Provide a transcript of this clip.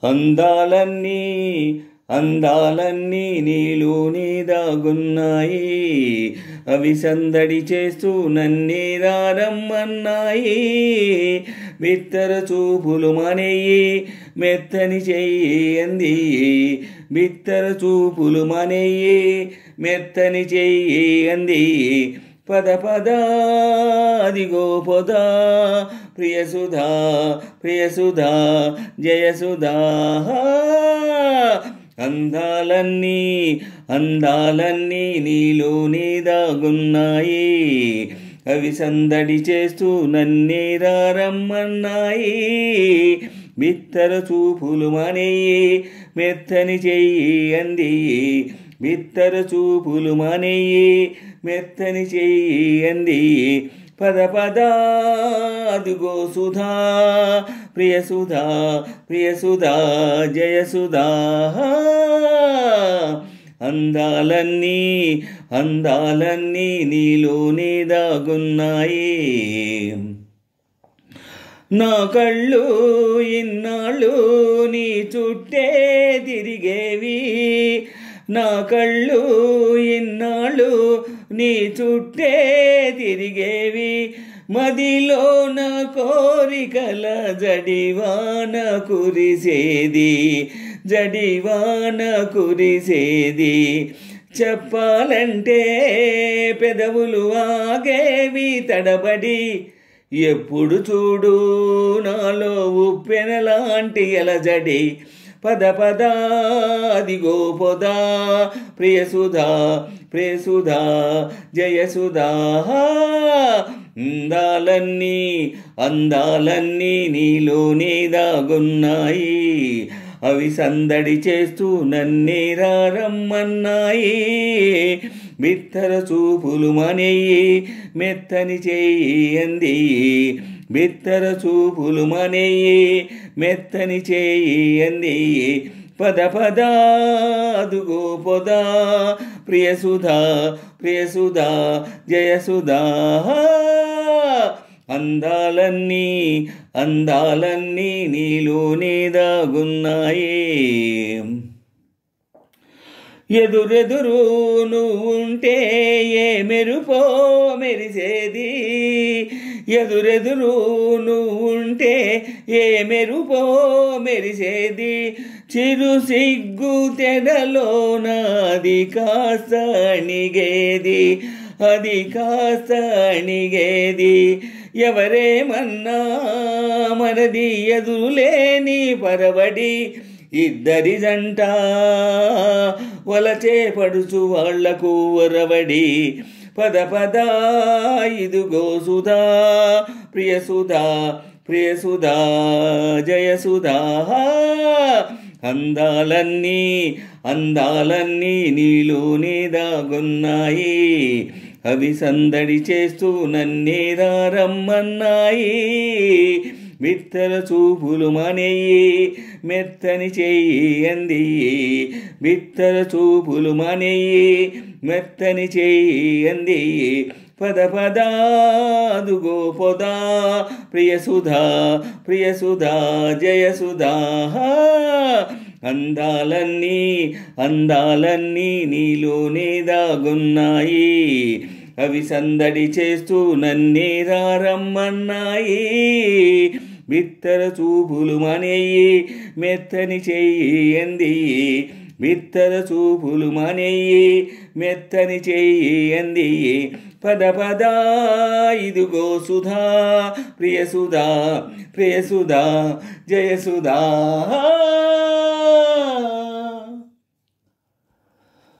అందాలన్నీ అందాలన్నీ నీలోనే దాగున్నాయి, అవి సందడి చేస్తూ నన్నే రమ్మన్నాయి. బిత్తర చూపులు మానేయి మెత్తని చెయ్యి అంది, బిత్తర చూపులు మానేయి మెత్తని చెయ్యి అంది. పద పద అదిగో పొద ప్రియసుధా ప్రియసుధా జయసుధా. అందాలన్నీ అందాలన్నీ నీలోనే దాగున్నాయి, అవి సందడి చేస్తూ నన్నే రమ్మన్నాయి. బిత్తర చూపులు మానేయి మెత్తని చెయ్యి అంది, బిత్తర చూపులు మానేయి మెత్తని చెయ్యి అంది. పద పద అదుగో సుధా ప్రియసుధా ప్రియసుధా జయసుధా. అందాలన్నీ అందాలన్నీ నీలోనే దాగున్నాయి. నా కళ్ళు ఇన్నాళ్ళు నీ చుట్టే తిరిగేవి, నా కళ్ళు ఇన్నాళ్ళు నీ చుట్టే తిరిగేవి. మదిలో నా కోరికల జడివాన కురిసేది, జడివాన కురిసేది. చెప్పాలంటే పెదవులు ఆగేవి తడబడి, ఎప్పుడు చూడు నాలో ఉప్పెనలాంటి అలజడి. పద పద అదిగో పొద ప్రియసుధా ప్రియసుధా జయసుధా. అందాలన్నీ అందాలన్నీ నీలోనే దాగున్నాయి, అవి సందడి చేస్తూ నన్నే రమ్మన్నాయి. బిత్తర చూపులు మానేయి మెత్తని చెయ్యి అంది, బిత్తర చూపులు మానేయి మెత్తని చెయ్యి అంది. పద పద అదుగో పొద ప్రియసుధా ప్రియసుధా జయసుధా. అందాలన్నీ అందాలన్నీ నీలోనే దాగున్నాయి. ఎదురెదురు నువ్వుంటే ఏ మెరుపో మెరిసేది, ఎదురెదురు నువ్వుంటే ఏ మెరుపో మెరిసేది. చిరు సిగ్గు తెడలోన అది కాస్త అణిగేది, అది కాస్త అణిగేది. ఎవరేమన్నా మనది ఎదురులేని పరవడి, ఇద్దరి జంట వలచే పడుచు వాళ్లకు ఒరవడి. పద పద ఇదుగో సుధా ప్రియసుధా ప్రియసుధా జయసుధా. అందాలన్నీ అందాలన్నీ నీలోనే దాగున్నాయి, అవి సందడి చేస్తూ నన్నే రమ్మన్నాయి. బిత్తర చూపులు మానేయి మెత్తని చెయ్యి అంది, బిత్తర చూపులు మానేయి మెత్తని చెయ్యి అంది. పద పద అదుగో పొద ప్రియసుధా ప్రియసుధా జయసుధా. అందాలన్నీ అందాలన్నీ నీలోనే దాగున్నాయి, అవి సందడి చేస్తూ నన్నే రమ్మన్నాయి. బిత్తర చూపులు మానేయి మెత్తని చెయ్యి అంది, బిత్తర చూపులు మానేయి మెత్తని చెయ్యి అంది. పద పద ఇదుగో సుధా ప్రియసుధా ప్రియసుధా జయసుధా.